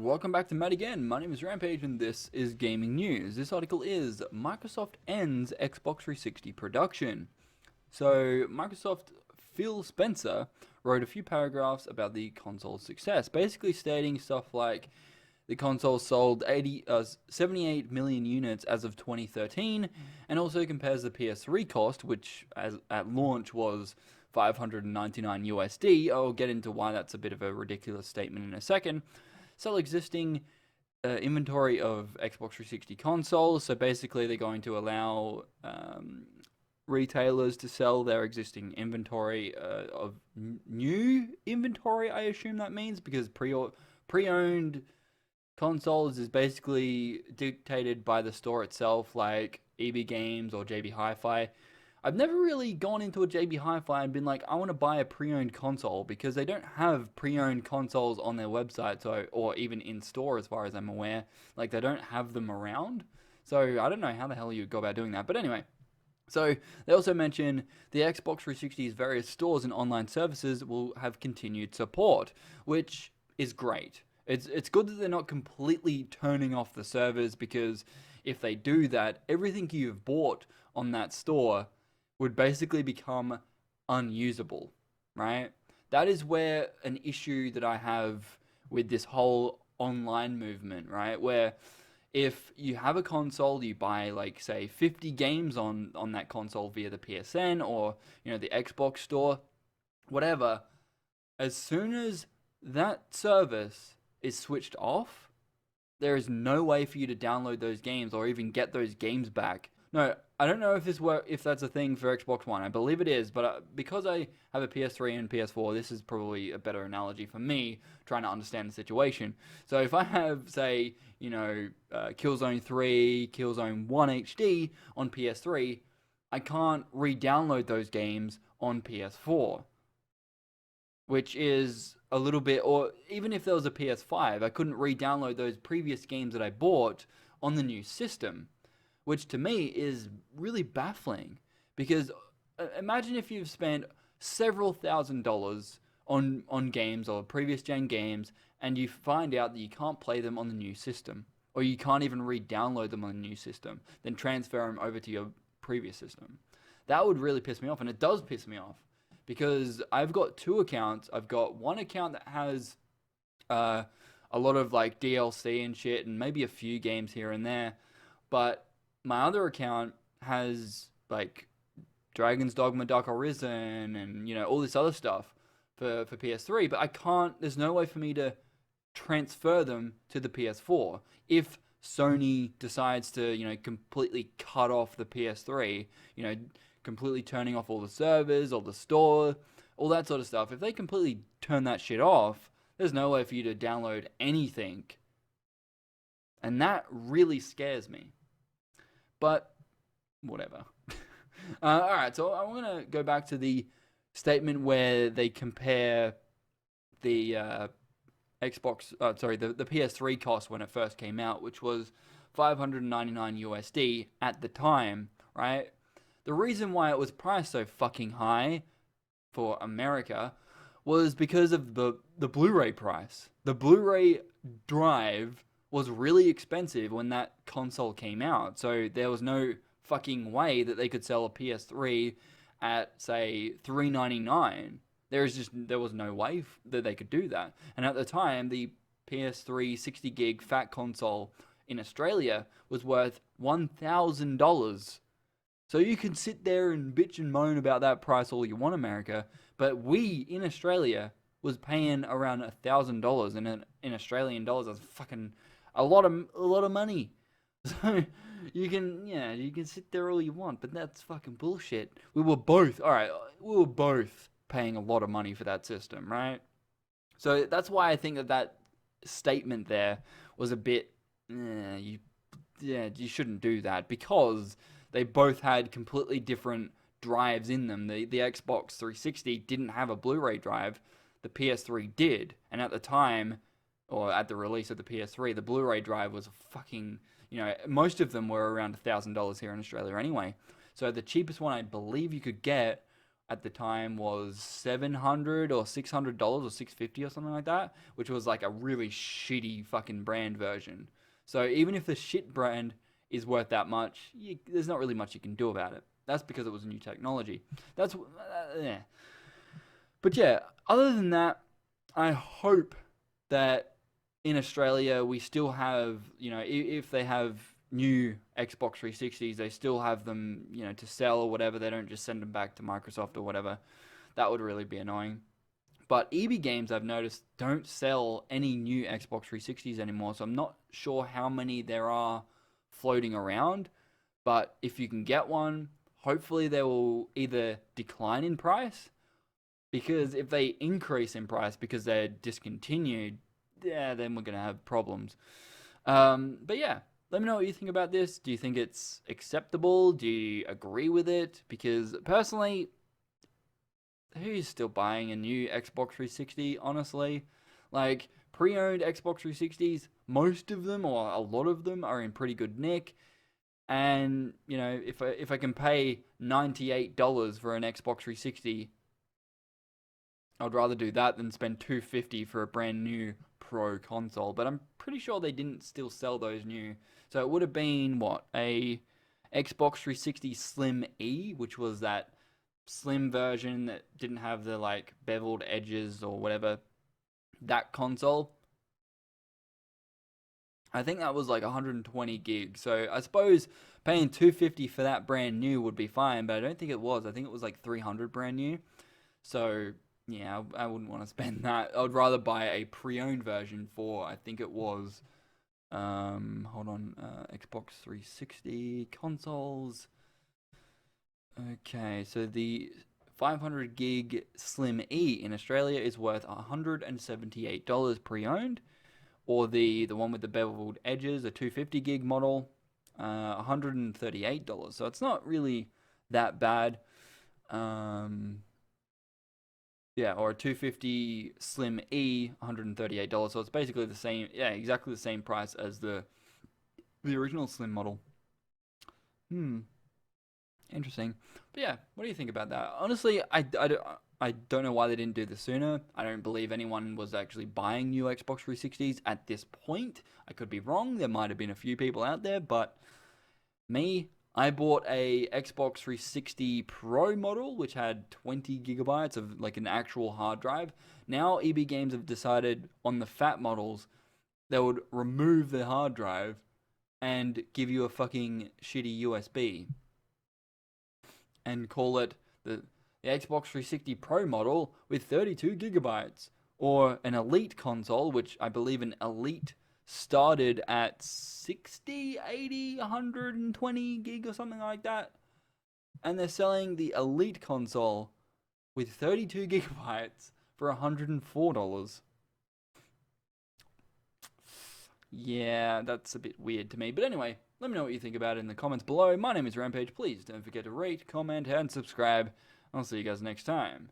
welcome back to Matt again. My name is Rampage and this is Gaming News. This article is Microsoft ends Xbox 360 production. So Microsoft Phil Spencer wrote a few paragraphs about the console's success, basically stating stuff like the console sold 78 million units as of 2013, and also compares the PS3 cost, which at launch was 599 USD. I'll get into why that's a bit of a ridiculous statement in a second. Sell existing inventory of Xbox 360 consoles. So basically, they're going to allow retailers to sell their existing inventory of new inventory. I assume that means, because pre-owned consoles is basically dictated by the store itself, like EB Games or JB Hi-Fi. I've never really gone into a JB Hi-Fi and been like, I want to buy a pre-owned console, because they don't have pre-owned consoles on their website, or even in store as far as I'm aware. Like, they don't have them around. So I don't know how the hell you would go about doing that. But anyway, so they also mention the Xbox 360's various stores and online services will have continued support, which is great. It's good that they're not completely turning off the servers, because if they do that, everything you've bought on that store would basically become unusable, right? That is where an issue that I have with this whole online movement, right? Where if you have a console, you buy, like, say, 50 games on that console via the PSN or, the Xbox store, whatever, as soon as that service is switched off, there is no way for you to download those games or even get those games back. No, I don't know if that's a thing for Xbox One. I believe it is, but because I have a PS3 and PS4, this is probably a better analogy for me trying to understand the situation. So if I have, say, Killzone 3, Killzone 1 HD on PS3, I can't re-download those games on PS4. Which is a little bit, or even if there was a PS5, I couldn't re-download those previous games that I bought on the new system, which to me is really baffling. Because imagine if you've spent several $1,000s on games or previous gen games, and you find out that you can't play them on the new system, or you can't even re-download them on the new system, then transfer them over to your previous system. That would really piss me off, and it does piss me off. Because I've got two accounts. I've got one account that has a lot of like DLC and shit, and maybe a few games here and there. But my other account has like Dragon's Dogma Dark Arisen and all this other stuff for PS3. But I can't. There's no way for me to transfer them to the PS4 if Sony decides to completely cut off the PS3. Completely turning off all the servers, all the store, all that sort of stuff. If they completely turn that shit off, there's no way for you to download anything. And that really scares me. But, whatever. Alright, so I'm going to go back to the statement where they compare the the PS3 cost when it first came out, which was 599 USD at the time, right? The reason why it was priced so fucking high for America was because of the Blu-ray price. The Blu-ray drive was really expensive when that console came out, so there was no fucking way that they could sell a PS3 at, say, $399. There was no way that they could do that. And at the time, the PS3 60 gig fat console in Australia was worth $1,000. So you can sit there and bitch and moan about that price all you want, America, but we in Australia was paying around $1,000, and in Australian dollars, that's fucking a lot of money. So you can sit there all you want, but that's fucking bullshit. We were both paying a lot of money for that system, right? So that's why I think that statement there was a bit, you shouldn't do that, because they both had completely different drives in them. The Xbox 360 didn't have a Blu-ray drive. The PS3 did. And at the time, or at the release of the PS3, the Blu-ray drive was fucking, most of them were around $1,000 here in Australia anyway. So the cheapest one I believe you could get at the time was $700 or $600 or $650 or something like that, which was like a really shitty fucking brand version. So even if the shit brand is worth that much, there's not really much you can do about it. That's because it was a new technology. That's yeah. But yeah, other than that, I hope that in Australia we still have, if they have new Xbox 360s, they still have them, to sell or whatever. They don't just send them back to Microsoft or whatever. That would really be annoying. But EB Games, I've noticed, don't sell any new Xbox 360s anymore, so I'm not sure how many there are floating around. But if you can get one, hopefully they will either decline in price, because if they increase in price because they're discontinued, yeah, then we're going to have problems. But yeah, let me know what you think about this. Do you think it's acceptable? Do you agree with it? Because personally, who's still buying a new Xbox 360, honestly? Like, pre-owned Xbox 360s, most of them, or a lot of them, are in pretty good nick. And, if I can pay $98 for an Xbox 360, I'd rather do that than spend $250 for a brand new Pro console. But I'm pretty sure they didn't still sell those new. So it would have been, what, a Xbox 360 Slim E, which was that slim version that didn't have the, like, beveled edges or whatever. That console, I think that was like 120 gigs. So I suppose paying $250 for that brand new would be fine, but I don't think it was. I think it was like $300 brand new. So yeah, I wouldn't want to spend that. I would rather buy a pre-owned version for, I think it was, hold on, Xbox 360 consoles. Okay, so the 500 gig Slim E in Australia is worth $178 pre-owned, or the one with the beveled edges, a 250 gig model, $138. So it's not really that bad. Yeah, or a 250 Slim E, $138. So it's basically the same, yeah, exactly the same price as the original Slim model. Interesting. But yeah, what do you think about that? Honestly, I don't know why they didn't do this sooner. I don't believe anyone was actually buying new Xbox 360s at this point. I could be wrong. There might have been a few people out there, but me, I bought a Xbox 360 Pro model, which had 20 gigabytes of like an actual hard drive. Now EB Games have decided on the fat models, they would remove the hard drive and give you a fucking shitty USB and call it the Xbox 360 Pro model with 32 gigabytes, or an Elite console, which I believe an Elite started at 60, 80, 120 gig or something like that. And they're selling the Elite console with 32 gigabytes for $104. Yeah, that's a bit weird to me. But anyway, let me know what you think about it in the comments below. My name is Rampage. Please don't forget to rate, comment, and subscribe. I'll see you guys next time.